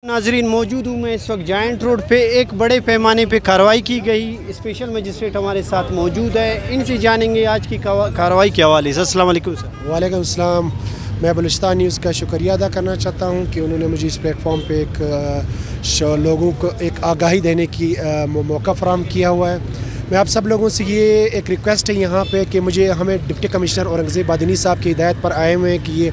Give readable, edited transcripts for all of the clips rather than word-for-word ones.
नाजरीन मौजूद हूँ मैं इस वक्त जायंट रोड पे एक बड़े पैमाने पे कार्रवाई की गई। स्पेशल मजिस्ट्रेट हमारे साथ मौजूद है, इनसे जानेंगे आज की कार्रवाई के हवाले से। अस्सलाम वालेकुम सर। वालेकुम अस्सलाम। मैं बलूचिस्तान न्यूज़ का शुक्रिया अदा करना चाहता हूँ कि उन्होंने मुझे इस प्लेटफॉर्म पे एक लोगों को एक आगाही देने की मौका फराहम किया हुआ है। मैं आप सब लोगों से ये एक रिक्वेस्ट है यहाँ पे कि हमें डिप्टी कमिश्नर औरंगज़ेब बादनी साहब की हिदायत पर आए हुए हैं कि ये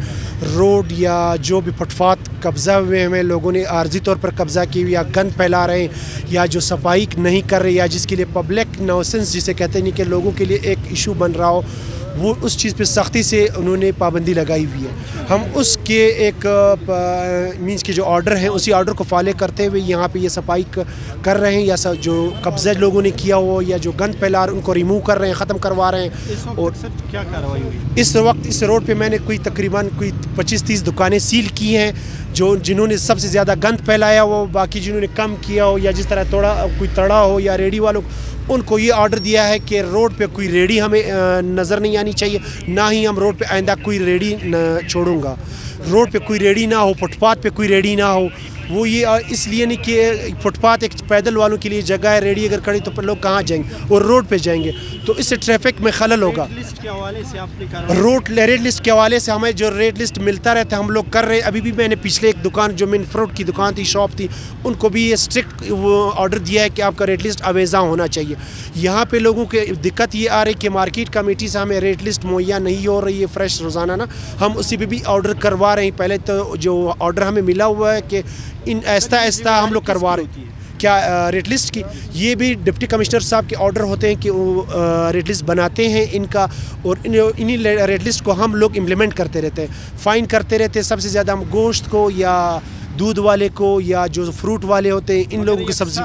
रोड या जो भी फुटपाथ कब्ज़ा हुए हैं, लोगों ने आर्जी तौर पर कब्ज़ा की हुई या गंद फैला रहे हैं या जो सफाई नहीं कर रहे या जिसके लिए पब्लिक न्यूसेंस जिसे कहते हैं कि लोगों के लिए एक इशू बन रहा हो, वो उस चीज़ पे सख्ती से उन्होंने पाबंदी लगाई हुई है। हम उसके एक मींस के जो ऑर्डर है उसी ऑर्डर को फॉलो करते हुए यहाँ पे ये सफाई कर रहे हैं या जो कब्ज़ा लोगों ने किया हो या जो गंद फैला रहे उनको रिमूव कर रहे हैं, ख़त्म करवा रहे हैं। और क्या कार्रवाई हुई इस वक्त इस रोड पे मैंने तकरीबन 25-30 दुकानें सील की हैं जिन्होंने सबसे ज़्यादा गंद फैलाया हो, बाकी जिन्होंने कम किया हो या जिस तरह कोई तड़ा हो या रेडी वालों उनको ये ऑर्डर दिया है कि रोड पे कोई रेडी हमें नज़र नहीं आनी चाहिए, ना ही हम रोड पे आइंदा कोई रेडी छोड़ूंगा। रोड पे कोई रेडी ना हो, फुटपाथ पे कोई रेडी ना हो। वो ये इसलिए नहीं कि फुटपाथ एक पैदल वालों के लिए जगह है, रेडी अगर खड़ी तो लोग कहाँ जाएंगे और रोड पे जाएंगे, तो इससे ट्रैफिक में खलल होगा। रेट लिस्ट के हवाले से हमें जो रेट लिस्ट मिलता रहता है हम लोग कर रहे हैं। अभी भी मैंने पिछले एक दुकान जो मेन फ्रूट की दुकान थी, शॉप थी, उनको भी ये स्ट्रिक्ट ऑर्डर दिया है कि आपका रेट लिस्ट अवेज़ा होना चाहिए। यहाँ पे लोगों की दिक्कत ये आ रही है कि मार्केट कमेटी से हमें रेट लिस्ट मुहैया नहीं हो रही है फ्रेश रोज़ाना ना, हम उसी पे भी ऑर्डर करवा रहे हैं। पहले तो जो ऑर्डर हमें मिला हुआ है कि इन ऐसा हम लोग करवा रहे हैं क्या रेट लिस्ट की, ये भी डिप्टी कमिश्नर साहब के ऑर्डर होते हैं कि वो रेट लिस्ट बनाते हैं इनका, और इन्हीं रेट लिस्ट को हम लोग इम्प्लीमेंट करते रहते हैं, फ़ाइन करते रहते हैं। सबसे ज़्यादा हम गोश्त को या दूध वाले को या जो फ्रूट वाले होते हैं इन लोगों की सब्जी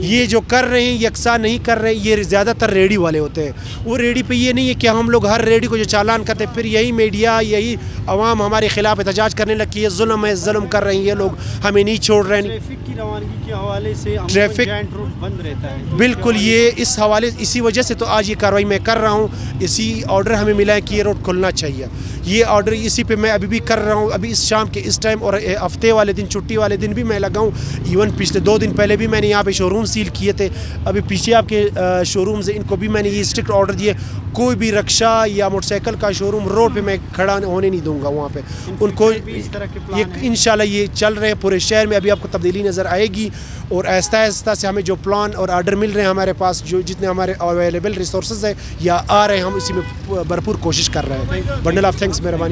ये जो कर रहे हैं यकसा नहीं कर रहे हैं, ये ज़्यादातर रेडी वाले होते हैं। वो रेडी पे ये नहीं है कि हम लोग हर रेडी को जो चालान करते हैं फिर यही मीडिया यही अवाम हमारे खिलाफ एहतजाज करने लगी है, जुल्म है, जुल्म कर रहे हैं ये लोग, हमें नहीं छोड़ रहे हैं। ट्रैफिक की रवानगी के हवाले से ट्रैफिक रोड बंद रहता है बिल्कुल, ये इस हवाले इसी वजह से तो आज ये कार्रवाई मैं कर रहा हूँ। इसी ऑर्डर हमें मिला है कि ये रोड खुलना चाहिए, ये ऑर्डर इसी पे मैं अभी भी कर रहा हूँ। अभी इस शाम के इस टाइम और हफ्ते वाले दिन छुट्टी वाले दिन भी मैं लगाऊँ। इवन पिछले 2 दिन पहले भी मैंने यहाँ पे शोरूम सील किए थे। अभी पीछे आपके शोरूम से इनको भी मैंने ये स्ट्रिक्ट ऑर्डर दिए, कोई भी रिक्शा या मोटरसाइकिल का शोरूम रोड पे मैं खड़ा होने नहीं दूंगा वहाँ पे। उनको इस तरह के ये इंशाल्लाह ये चल रहे हैं पूरे शहर में। अभी आपको तब्दीली नज़र आएगी और आहिस्ता आहिस्ता से हमें जो प्लान और आर्डर मिल रहे हैं हमारे पास, जो जितने हमारे अवेलेबल रिसोर्सेज है या आ रहे हैं, हम इसी में भरपूर कोशिश कर रहे हैं। बंडल ऑफ थैंक्स, मेहरबानी।